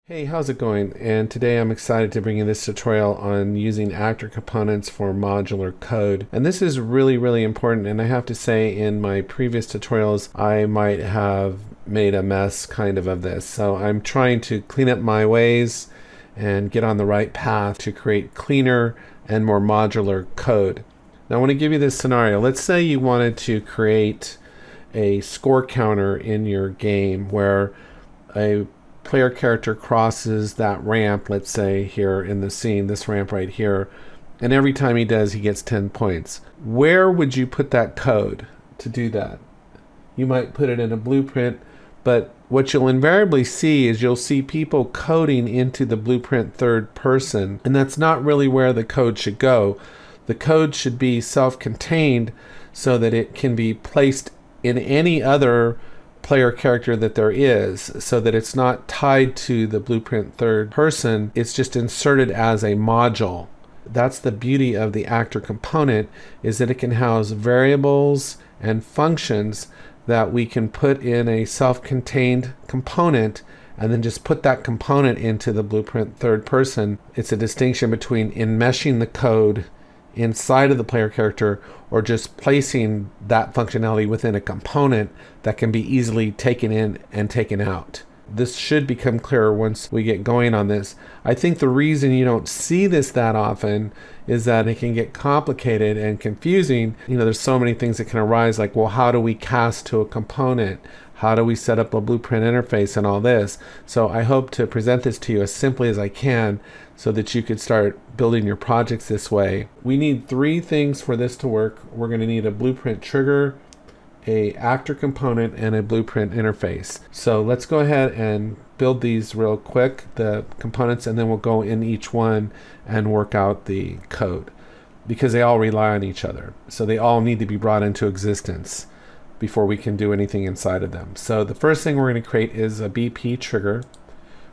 Hey, how's it going? And today I'm excited to bring you this tutorial on using actor components for modular code. And this is really important, and I have to say in my previous tutorials I might have made a mess of this. So I'm trying to clean up my ways and get on the right path to create cleaner and more modular code. Now I want to give you this scenario. Let's say you wanted to create a score counter in your game where a player character crosses that ramp, let's say here in the scene, this ramp right here, and every time he does, he gets 10 points. Where would you put that code to do that? You might put it in a blueprint, but what you'll invariably see is you'll see people coding into the blueprint third person, and that's not really where the code should go. The code should be self-contained so that it can be placed in any other player character that there is, so that it's not tied to the blueprint third person. It's just inserted as a module. That's the beauty of the actor component, is that it can house variables and functions that we can put in a self-contained component and then just put that component into the blueprint third person. It's a distinction between enmeshing the code inside of the player character or just placing that functionality within a component that can be easily taken in and taken out. This should become clearer once we get going on this. I think the reason you don't see this that often is that it can get complicated and confusing. There's so many things that can arise, like, well, how do we cast to a component? How do we set up a blueprint interface and all this? So I hope to present this to you as simply as I can so that you could start building your projects this way. We need three things for this to work. We're going to need a blueprint trigger, a actor component, and a blueprint interface. So let's go ahead and build these real quick, the components, and then we'll go in each one and work out the code, because they all rely on each other. So they all need to be brought into existence before we can do anything inside of them. So the first thing we're going to create is a BP trigger.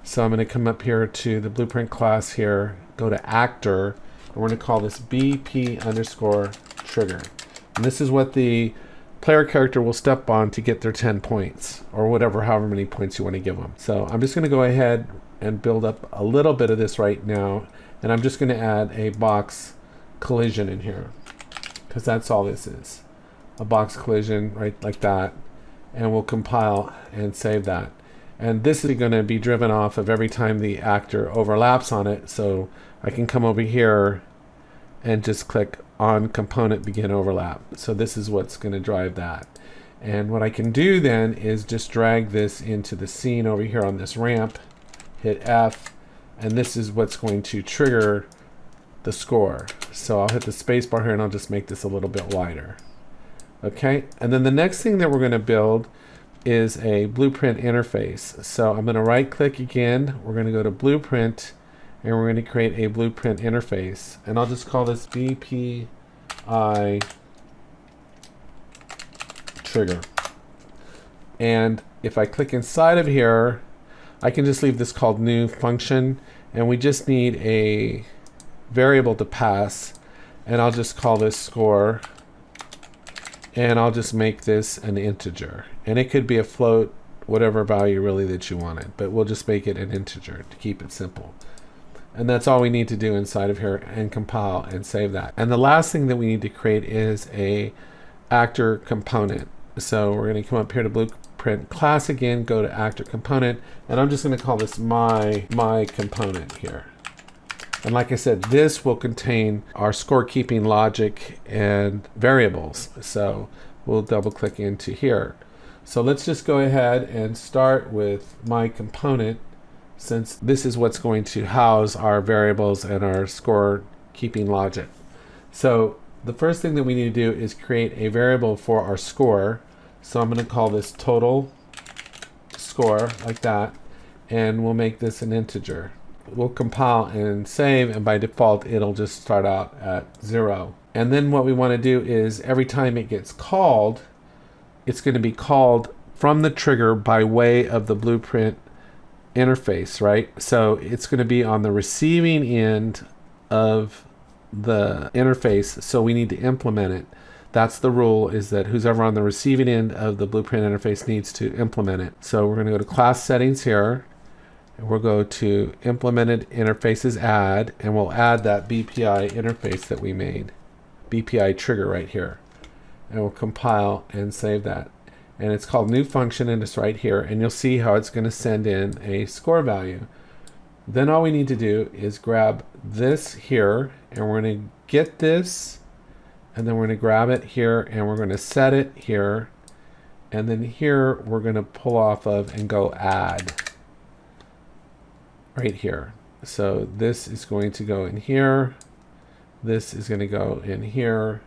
So I'm going to come up here to the blueprint class here, go to actor, and we're going to call this BP underscore trigger. And this is what the player character will step on to get their 10 points, or whatever, however many points you want to give them. So I'm just going to go ahead and build up a little bit of this right now, and I'm just going to add a box collision in here, because that's all this is. A box collision right like that, and we'll compile and save that. And this is going to be driven off of every time the actor overlaps on it. So I can come over here and just click on component begin overlap. So this is what's going to drive that. And what I can do then is just drag this into the scene over here on this ramp, hit F, and this is what's going to trigger the score. So I'll hit the space bar here and I'll just make this a little bit wider. Okay, and then the next thing that we're going to build is a blueprint interface. So I'm going to right click again, we're going to go to blueprint, and we're going to create a blueprint interface, and I'll just call this BPI trigger. And if I click inside of here, I can just leave this called new function, and we just need a variable to pass, and I'll just call this score, and I'll just make this an integer, and it could be a float, whatever value really that you wanted, but we'll just make it an integer to keep it simple. And that's all we need to do inside of here, and compile and save that. And the last thing that we need to create is a actor component. So we're going to come up here to blueprint class again, go to actor component, and I'm just going to call this my component here. And like I said, this will contain our scorekeeping logic and variables. So we'll double click into here. So let's just go ahead and start with my component, since this is what's going to house our variables and our scorekeeping logic. So the first thing that we need to do is create a variable for our score. So I'm going to call this total score, like that, and we'll make this an integer. We'll compile and save, and by default it'll just start out at 0. And then what we want to do is every time it gets called, it's going to be called from the trigger by way of the blueprint interface, right? So it's going to be on the receiving end of the interface, so we need to implement it. That's the rule, is that who's ever on the receiving end of the blueprint interface needs to implement it. So we're going to go to class settings here, And we'll go to implemented interfaces add, and we'll add that BPI interface that we made, BPI trigger right here. And we'll compile and save that. And it's called new function, and it's right here, and you'll see how it's going to send in a score value. Then all we need to do is grab this here, and we're going to get this, and then we're going to grab it here, and we're going to set it here, and then here we're going to pull off of and go add right here. So this is going to go in here, this is going to go in here,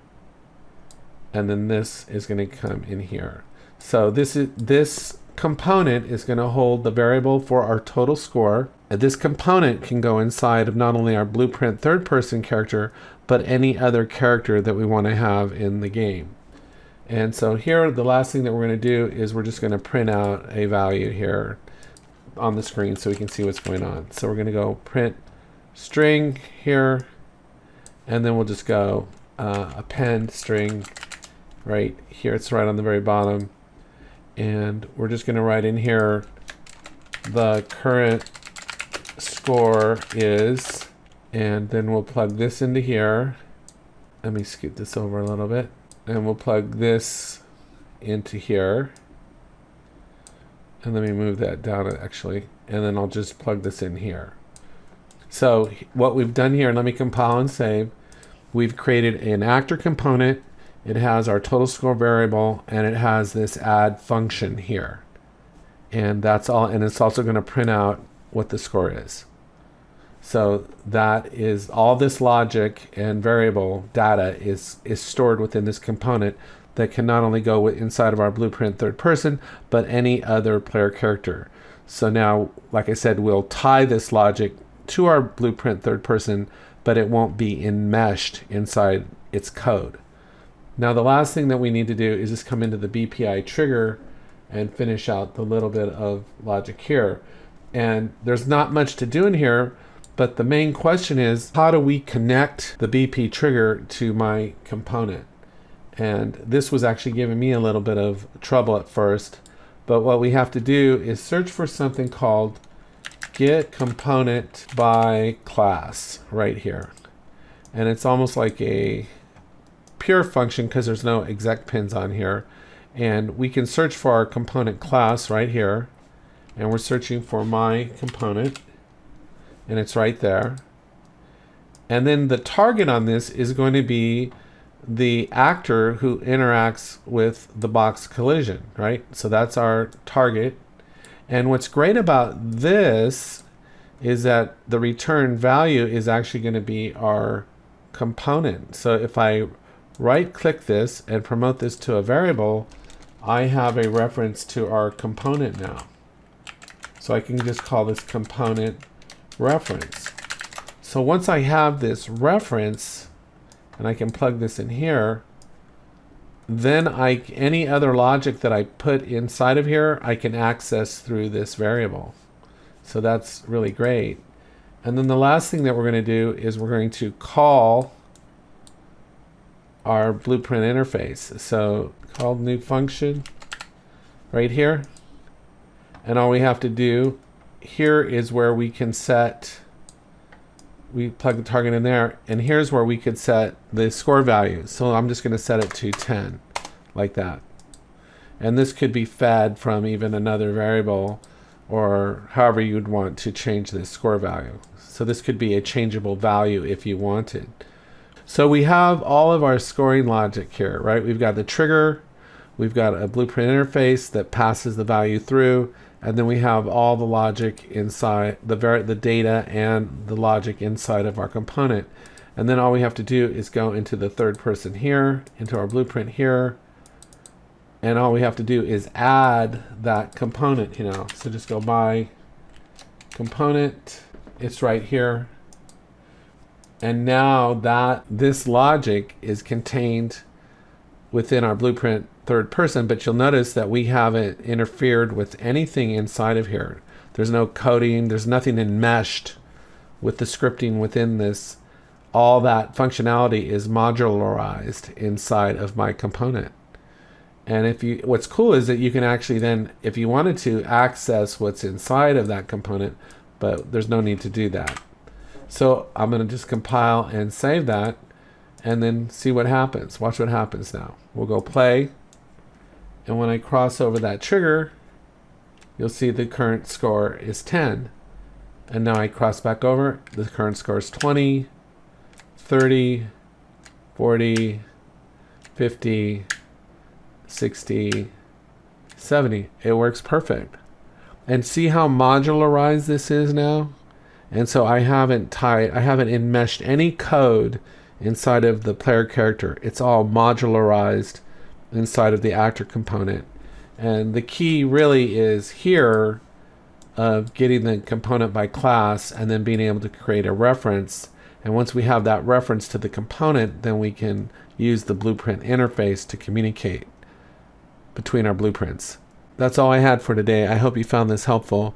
and then this is going to come in here. So this component is going to hold the variable for our total score. And this component can go inside of not only our Blueprint third person character, but any other character that we want to have in the game. And so here, the last thing that we're going to do is we're just going to print out a value here on the screen so we can see what's going on. So we're going to go print string here, and then we'll just go append string right here. It's right on the very bottom. And we're just going to write in here the current score is, and then we'll plug this into here. Let me scoot this over a little bit, and we'll plug this into here, and let me move that down actually, and then I'll just plug this in here. So what we've done here, let me compile and save. We've created an actor component. It has our total score variable, and it has this add function here, and that's all. And it's also going to print out what the score is. So that is all this logic and variable data is stored within this component that can not only go inside of our Blueprint third person, but any other player character. So now, like I said, we'll tie this logic to our Blueprint third person, but it won't be enmeshed inside its code. Now the last thing that we need to do is just come into the BPI trigger and finish out the little bit of logic here. And there's not much to do in here, but the main question is, how do we connect the BP trigger to my component? And this was actually giving me a little bit of trouble at first, but what we have to do is search for something called get component by class right here. And it's almost like a pure function because there's no exec pins on here, and we can search for our component class right here, and we're searching for my component, and it's right there. And then the target on this is going to be the actor who interacts with the box collision, right? So that's our target. And what's great about this is that the return value is actually going to be our component. So if I right click this and promote this to a variable, I have a reference to our component now. So I can just call this component reference. So once I have this reference and I can plug this in here, then any other logic that I put inside of here, I can access through this variable. So that's really great. And then the last thing that we're going to do is we're going to call our Blueprint interface. So called new function right here. And all we have to do here is where we can set, we plug the target in there, and here's where we could set the score value. So I'm just going to set it to 10 like that. And this could be fed from even another variable or however you'd want to change this score value. So this could be a changeable value if you wanted. So we have all of our scoring logic here, right? We've got the trigger, we've got a Blueprint interface that passes the value through, and then we have all the logic inside, the data and the logic inside of our component. And then all we have to do is go into the third person here, into our Blueprint here, and all we have to do is add that component, you know. So just go by component, it's right here. And now that this logic is contained within our Blueprint third person, but you'll notice that we haven't interfered with anything inside of here. There's no coding, there's nothing enmeshed with the scripting within this. All that functionality is modularized inside of my component. And what's cool is that you can actually then, if you wanted to, access what's inside of that component but there's no need to do that. So I'm going to just compile and save that and then see what happens. Watch what happens now. We'll go play, and when I cross over that trigger, you'll see the current score is 10. And now I cross back over, the current score is 20, 30, 40, 50, 60, 70. It works perfect. And see how modularized this is now? And so I haven't enmeshed any code inside of the player character. It's all modularized inside of the actor component. And the key really is here of getting the component by class and then being able to create a reference. And once we have that reference to the component, then we can use the blueprint interface to communicate between our blueprints. That's all I had for today. I hope you found this helpful.